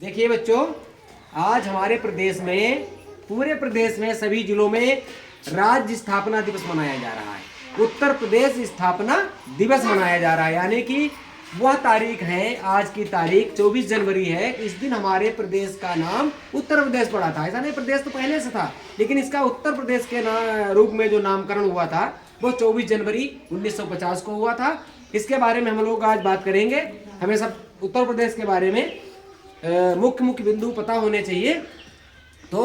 देखिए बच्चों, आज हमारे प्रदेश में, पूरे प्रदेश में सभी जिलों में राज्य स्थापना दिवस मनाया जा रहा है। उत्तर प्रदेश स्थापना दिवस मनाया जा रहा है, यानी कि वह तारीख है, आज की तारीख 24 जनवरी है। इस दिन हमारे प्रदेश का नाम उत्तर प्रदेश पड़ा था। ऐसा नहीं, प्रदेश तो पहले से था, लेकिन इसका उत्तर प्रदेश के रूप में जो नामकरण हुआ था वो 24 जनवरी 1950 को हुआ था। इसके बारे में हम लोग आज बात करेंगे। हमें सब उत्तर प्रदेश के बारे में मुख्य मुख्य बिंदु पता होने चाहिए। तो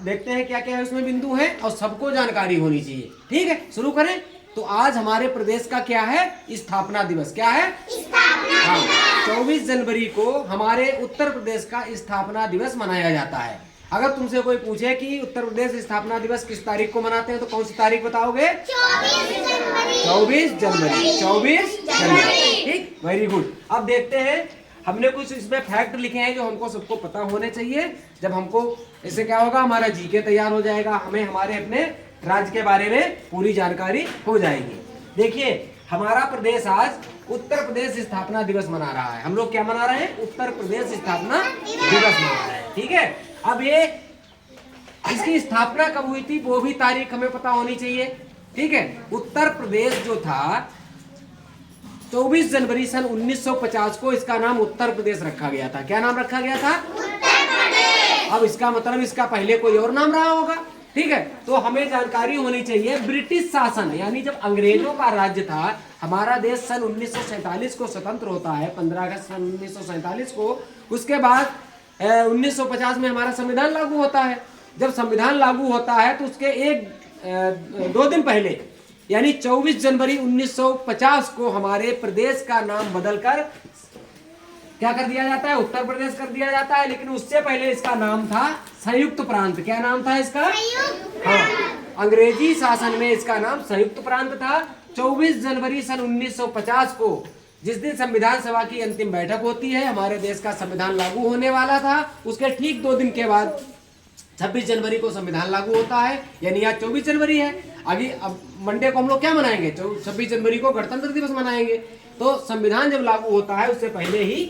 देखते हैं क्या क्या है उसमें बिंदु है और सबको जानकारी होनी चाहिए। ठीक है, शुरू करें। तो आज हमारे प्रदेश का क्या है? स्थापना दिवस। क्या है? हाँ, 24 जनवरी को हमारे उत्तर प्रदेश का स्थापना दिवस मनाया जाता है। अगर तुमसे कोई पूछे कि उत्तर प्रदेश स्थापना दिवस किस तारीख को मनाते हैं तो कौन सी तारीख बताओगे? 24 जनवरी। 24 जनवरी। ठीक, वेरी गुड। अब देखते हैं, हमने कुछ इसमें फैक्ट लिखे हैं जो हमको सबको पता होने चाहिए। जब हमको इससे क्या होगा, हमारा जीके तैयार हो जाएगा, हमें हमारे अपने राज्य के बारे में पूरी जानकारी हो जाएगी। देखिए, हमारा प्रदेश आज उत्तर प्रदेश स्थापना दिवस मना रहा है। हम लोग क्या मना रहे हैं? उत्तर प्रदेश स्थापना दिवस मना रहे हैं। ठीक है, अब ये इसकी स्थापना कब हुई थी वो भी तारीख हमें पता होनी चाहिए। ठीक है, उत्तर प्रदेश जो था 24 जनवरी सन 1950 को इसका नाम उत्तर प्रदेश रखा गया था। क्या नाम रखा गया था? उत्तर प्रदेश। अब इसका मतलब इसका पहले कोई और नाम रहा होगा। ठीक है, तो हमें जानकारी होनी चाहिए। ब्रिटिश शासन, यानी जब अंग्रेजों का राज्य था, हमारा देश सन 1947 को स्वतंत्र होता है, 15 अगस्त सन 1947 को। उसके बाद 1950 में हमारा संविधान लागू होता है। जब संविधान लागू होता है तो उसके दो दिन पहले, यानी 24 जनवरी 1950 को हमारे प्रदेश का नाम बदलकर क्या कर दिया जाता है? उत्तर प्रदेश कर दिया जाता है। लेकिन उससे पहले इसका नाम था संयुक्त प्रांत। क्या नाम था इसका? हाँ, अंग्रेजी शासन में इसका नाम संयुक्त प्रांत था। 24 जनवरी सन 1950 को, जिस दिन संविधान सभा की अंतिम बैठक होती है, हमारे देश का संविधान लागू होने वाला था, उसके ठीक 2 दिन के बाद 26 जनवरी को संविधान लागू होता है। यानी आज 24 जनवरी है। अभी अब मंडे को हम लोग क्या मनाएंगे? 26 जनवरी को गणतंत्र दिवस मनाएंगे। तो संविधान जब लागू होता है उससे पहले ही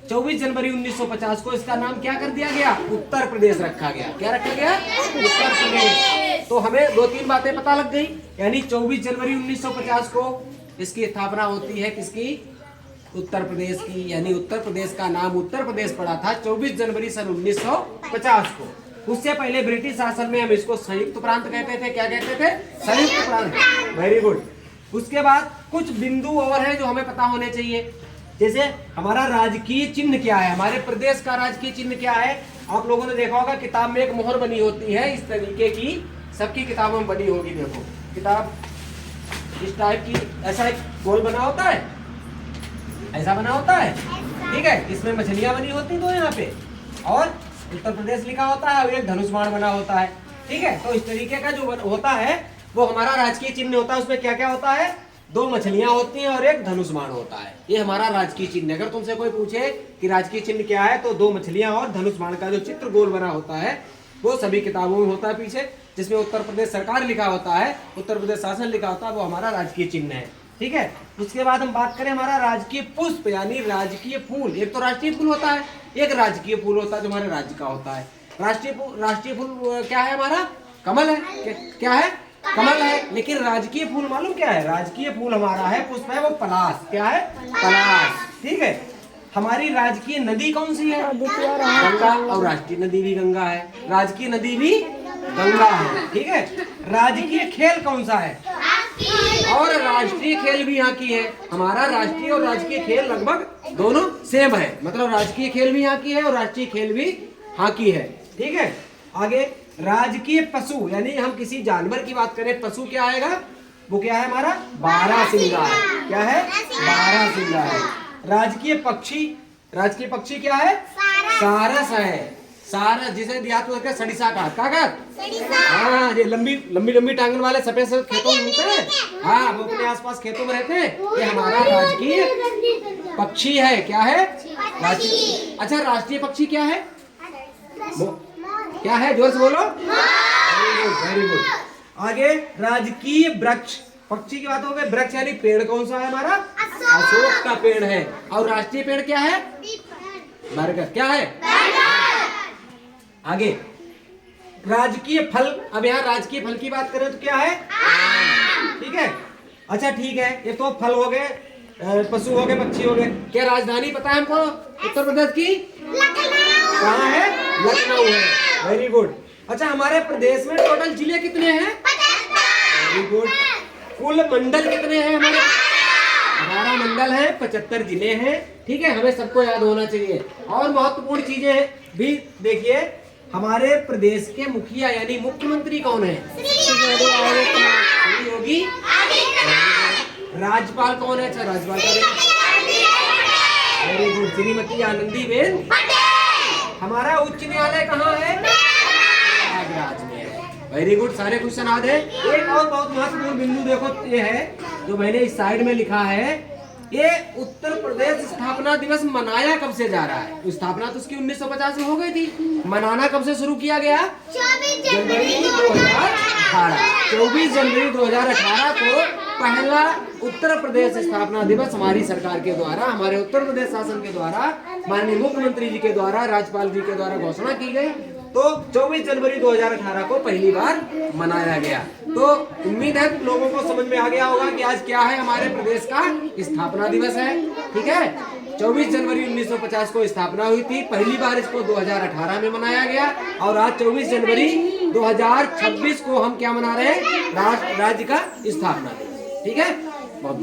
24 जनवरी 1950 को इसका नाम क्या कर दिया गया? उत्तर प्रदेश रखा गया। क्या रखा गया? उत्तर प्रदेश। तो हमें 2-3 बातें पता लग गई। यानी 24 जनवरी 1950 को इसकी स्थापना होती है। किसकी? उत्तर प्रदेश की। यानी उत्तर प्रदेश का नाम उत्तर प्रदेश पड़ा था 24 जनवरी सन 1950 को। उससे पहले ब्रिटिश शासन में हम इसको संयुक्त प्रांत कहते थे। क्या कहते थे? संयुक्त प्रांत। Very good. उसके बाद कुछ बिंदु और हैं जो हमें पता होने चाहिए। जैसे हमारा राजकीय चिन्ह क्या है? हमारे प्रदेश का राजकीय चिन्ह क्या है? आप लोगों ने देखा होगा, किताब में एक मोहर बनी होती है इस तरीके की, सबकी किताबों में बनी होगी। देखो, किताब इस टाइप की, ऐसा एक गोल बना होता है, ऐसा बना होता है। ठीक है, इसमें मछलियां बनी होती हैं 2 यहाँ पे, और उत्तर प्रदेश लिखा होता है, और एक धनुष बाण बना होता है। ठीक है, तो इस तरीके का जो होता है वो हमारा राजकीय चिन्ह होता है। उसमें क्या क्या होता है? 2 मछलियां होती हैं और एक धनुष बाण होता है। ये हमारा राजकीय चिन्ह है। अगर तुमसे कोई पूछे कि राजकीय चिन्ह क्या है, तो 2 मछलियां और धनुष बाण का जो चित्र गोल बना होता है वो सभी किताबों में होता है पीछे, जिसमें उत्तर प्रदेश सरकार लिखा होता है, उत्तर प्रदेश शासन लिखा होता है, वो हमारा राजकीय चिन्ह है। ठीक है, उसके बाद हम बात करें हमारा राजकीय पुष्प, यानी राजकीय फूल। एक तो राष्ट्रीय फूल होता है, एक राजकीय फूल होता है जो हमारे राज्य का होता है। राष्ट्रीय फूल क्या है? हमारा कमल है। क्या है? कमल है। लेकिन राजकीय फूल मालूम क्या है? राजकीय फूल हमारा है, पुष्प है वो पलाश। क्या है? पलाश। ठीक है, हमारी राजकीय नदी कौन सी है? गंगा। और राष्ट्रीय नदी भी गंगा है। राजकीय नदी भी गंगा है। ठीक है, राजकीय खेल कौन सा है? और राष्ट्रीय खेल भी यहाँ की है। हमारा राष्ट्रीय और राजकीय खेल लगभग दोनों सेम है। मतलब राजकीय खेल भी यहाँ की है और राष्ट्रीय खेल भी यहाँ की है। ठीक है, आगे राजकीय पशु, यानी हम किसी जानवर की बात करें, पशु क्या आएगा? वो क्या है हमारा? बारहसिंगा है। क्या है? बारहसिंगा है। राजकीय पक्षी, राजकीय पक्षी क्या है? सारस है। सारस, जिसे देहात में कहते हैं सड़िसा का। हाँ, ये लंबी लंबी लंबी टांगन वाले सफेद सफेद खेतों में मिलते हैं। हाँ, वो अपने आसपास खेतों में रहते हैं। ये हमारा राजकीय पक्षी है। क्या है? राजकीय। अच्छा, राष्ट्रीय पक्षी क्या है? क्या है? जोर से बोलो। Very good. आगे राजकीय वृक्ष, पक्षी की बात हो गई। वृक्ष यानी पेड़ कौन सा है हमारा? अशोक का पेड़ है। और राष्ट्रीय पेड़ क्या है? बरगद। क्या है? आगे राजकीय फल, अब यहाँ राजकीय फल की बात करें तो क्या है? ठीक है, अच्छा ठीक है, ये तो फल हो गए, पशु हो गए, पक्षी हो गए। क्या राजधानी पता है हमको उत्तर प्रदेश की? कहाँ है? लखनऊ है। Very good. अच्छा हमारे प्रदेश में टोटल जिले कितने हैं? Very good. कुल मंडल कितने हैं हमारे? 12 मंडल हैं, 75 जिले हैं। ठीक है, हमें सबको याद होना चाहिए। और महत्वपूर्ण चीजें भी देखिए, हमारे प्रदेश के मुखिया यानी मुख्यमंत्री कौन है? श्री योगी। राज्यपाल कौन है? अच्छा राज्यपाल का वेरी गुड, श्रीमती आनंदीबेन पटेल। हमारा उच्च न्यायालय कहाँ है? प्रयागराज में है। वेरी गुड, सारे क्वेश्चन याद है। एक और बहुत महत्वपूर्ण बिंदु देखो, ये है जो मैंने इस साइड में लिखा है, ये उत्तर प्रदेश स्थापना दिवस मनाया कब से जा रहा है? स्थापना तो उसकी 1950 में हो गई थी, मनाना कब से शुरू किया गया? 24 जनवरी 2018। 24 जनवरी 2018 को पहला उत्तर प्रदेश स्थापना दिवस हमारी सरकार के द्वारा, हमारे उत्तर प्रदेश शासन के द्वारा, माननीय मुख्यमंत्री जी के द्वारा, राज्यपाल जी के द्वारा घोषणा की गई। तो 24 जनवरी 2018 को पहली बार मनाया गया। तो उम्मीद है तुम लोगों को समझ में आ गया होगा कि आज क्या है, हमारे प्रदेश का स्थापना दिवस है। ठीक है, 24 जनवरी 1950 को स्थापना हुई थी, पहली बार इसको 2018 में मनाया गया, और आज 24 जनवरी 2026 को हम क्या मना रहे हैं? राज्य का स्थापना दिवस। ठीक है, बहुत